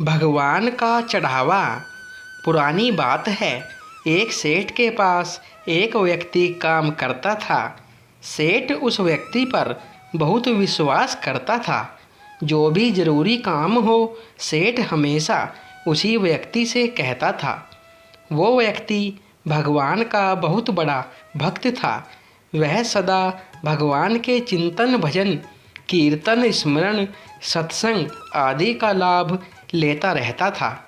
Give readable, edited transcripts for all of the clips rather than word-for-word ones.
भगवान का चढ़ावा। पुरानी बात है, एक सेठ के पास एक व्यक्ति काम करता था। सेठ उस व्यक्ति पर बहुत विश्वास करता था। जो भी ज़रूरी काम हो, सेठ हमेशा उसी व्यक्ति से कहता था। वो व्यक्ति भगवान का बहुत बड़ा भक्त था। वह सदा भगवान के चिंतन, भजन, कीर्तन, स्मरण, सत्संग आदि का लाभ लेता रहता था।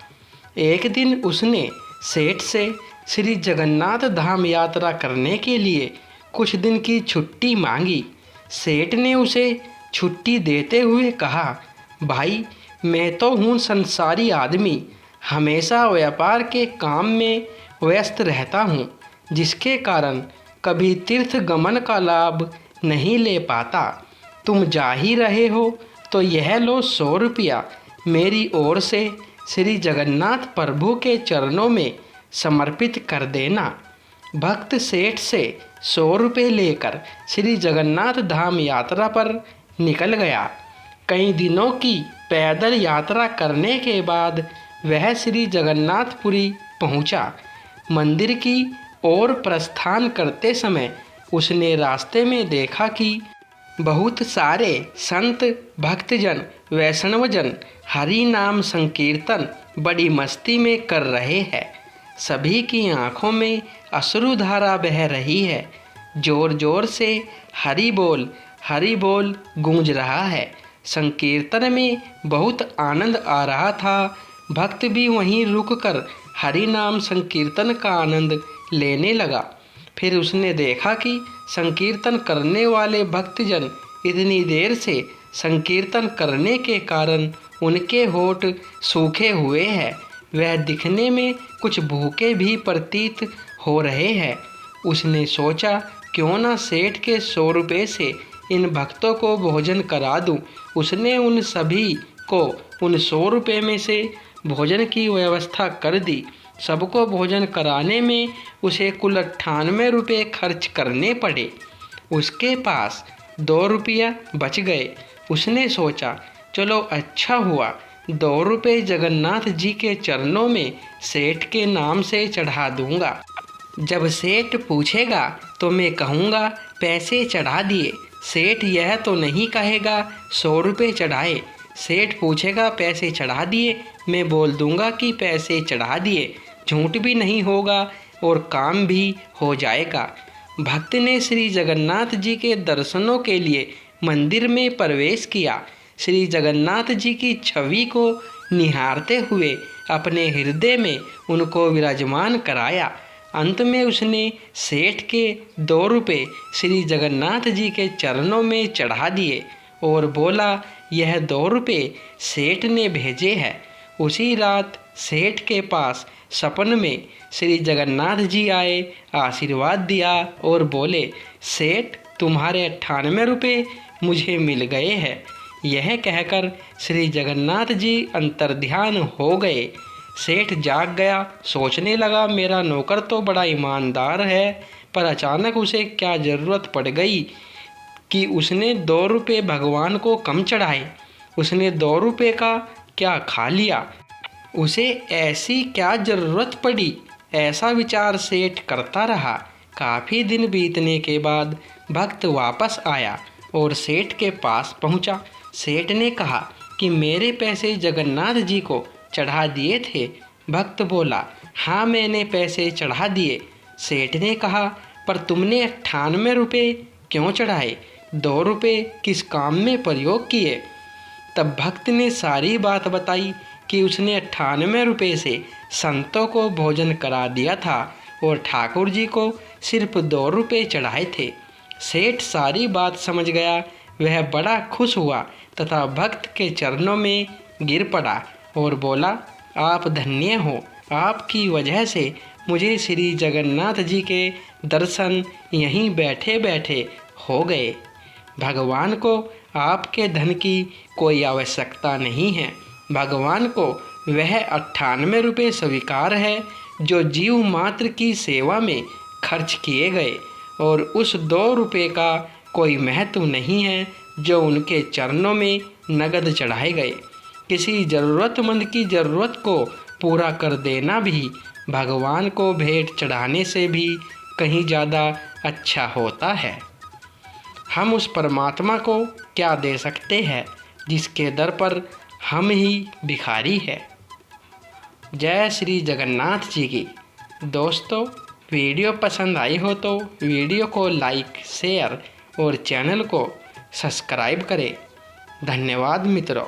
एक दिन उसने सेठ से श्री जगन्नाथ धाम यात्रा करने के लिए कुछ दिन की छुट्टी मांगी। सेठ ने उसे छुट्टी देते हुए कहा, भाई, मैं तो हूँ संसारी आदमी, हमेशा व्यापार के काम में व्यस्त रहता हूँ, जिसके कारण कभी तीर्थ गमन का लाभ नहीं ले पाता। तुम जा ही रहे हो तो यह लो 100 रुपया मेरी ओर से श्री जगन्नाथ प्रभु के चरणों में समर्पित कर देना। भक्त सेठ से 100 रुपये लेकर श्री जगन्नाथ धाम यात्रा पर निकल गया। कई दिनों की पैदल यात्रा करने के बाद वह श्री जगन्नाथपुरी पहुंचा। मंदिर की ओर प्रस्थान करते समय उसने रास्ते में देखा कि बहुत सारे संत, भक्तजन, वैष्णवजन हरि नाम संकीर्तन बड़ी मस्ती में कर रहे हैं। सभी की आंखों में अश्रुधारा बह रही है। जोर जोर से हरि बोल गूंज रहा है। संकीर्तन में बहुत आनंद आ रहा था। भक्त भी वहीं रुककर हरि नाम संकीर्तन का आनंद लेने लगा। फिर उसने देखा कि संकीर्तन करने वाले भक्तजन इतनी देर से संकीर्तन करने के कारण उनके होठ सूखे हुए हैं। वह दिखने में कुछ भूखे भी प्रतीत हो रहे हैं। उसने सोचा, क्यों ना सेठ के 100 रुपये से इन भक्तों को भोजन करा दूं। उसने उन सभी को उन 100 रुपये में से भोजन की व्यवस्था कर दी। सबको भोजन कराने में उसे कुल 98 रुपये खर्च करने पड़े। उसके पास 2 रुपया बच गए। उसने सोचा, चलो अच्छा हुआ, 2 रुपये जगन्नाथ जी के चरणों में सेठ के नाम से चढ़ा दूंगा। जब सेठ पूछेगा तो मैं कहूँगा पैसे चढ़ा दिए। सेठ यह तो नहीं कहेगा 100 रुपये चढ़ाए। सेठ पूछेगा पैसे चढ़ा दिए, मैं बोल दूंगा कि पैसे चढ़ा दिए। झूठ भी नहीं होगा और काम भी हो जाएगा। भक्त ने श्री जगन्नाथ जी के दर्शनों के लिए मंदिर में प्रवेश किया। श्री जगन्नाथ जी की छवि को निहारते हुए अपने हृदय में उनको विराजमान कराया। अंत में उसने सेठ के 2 रुपये श्री जगन्नाथ जी के चरणों में चढ़ा दिए और बोला, यह 2 रुपये सेठ ने भेजे हैं। उसी रात सेठ के पास सपन में श्री जगन्नाथ जी आए, आशीर्वाद दिया और बोले, सेठ, तुम्हारे 98 रुपये मुझे मिल गए हैं। यह कहकर श्री जगन्नाथ जी अंतर्ध्यान हो गए। सेठ जाग गया। सोचने लगा, मेरा नौकर तो बड़ा ईमानदार है, पर अचानक उसे क्या ज़रूरत पड़ गई कि उसने 2 रुपये भगवान को कम चढ़ाए। उसने 2 रुपये का क्या खा लिया? उसे ऐसी क्या ज़रूरत पड़ी? ऐसा विचार सेठ करता रहा। काफ़ी दिन बीतने के बाद भक्त वापस आया और सेठ के पास पहुंचा। सेठ ने कहा कि मेरे पैसे जगन्नाथ जी को चढ़ा दिए थे। भक्त बोला, हाँ, मैंने पैसे चढ़ा दिए। सेठ ने कहा, पर तुमने 98 रुपये क्यों चढ़ाए? 2 रुपये किस काम में प्रयोग किए? तब भक्त ने सारी बात बताई कि उसने 98 रुपये से संतों को भोजन करा दिया था और ठाकुर जी को सिर्फ 2 रुपये चढ़ाए थे। सेठ सारी बात समझ गया। वह बड़ा खुश हुआ तथा भक्त के चरणों में गिर पड़ा और बोला, आप धन्य हो। आपकी वजह से मुझे श्री जगन्नाथ जी के दर्शन यहीं बैठे बैठे हो गए। भगवान को आपके धन की कोई आवश्यकता नहीं है। भगवान को वह 98 रुपये स्वीकार है जो जीव मात्र की सेवा में खर्च किए गए, और उस 2 रुपये का कोई महत्व नहीं है जो उनके चरणों में नगद चढ़ाए गए। किसी ज़रूरतमंद की ज़रूरत को पूरा कर देना भी भगवान को भेंट चढ़ाने से भी कहीं ज़्यादा अच्छा होता है। हम उस परमात्मा को क्या दे सकते हैं जिसके दर पर हम ही भिखारी हैं। जय श्री जगन्नाथ जी की। दोस्तों, वीडियो पसंद आई हो तो वीडियो को लाइक, शेयर और चैनल को सब्सक्राइब करें। धन्यवाद मित्रों।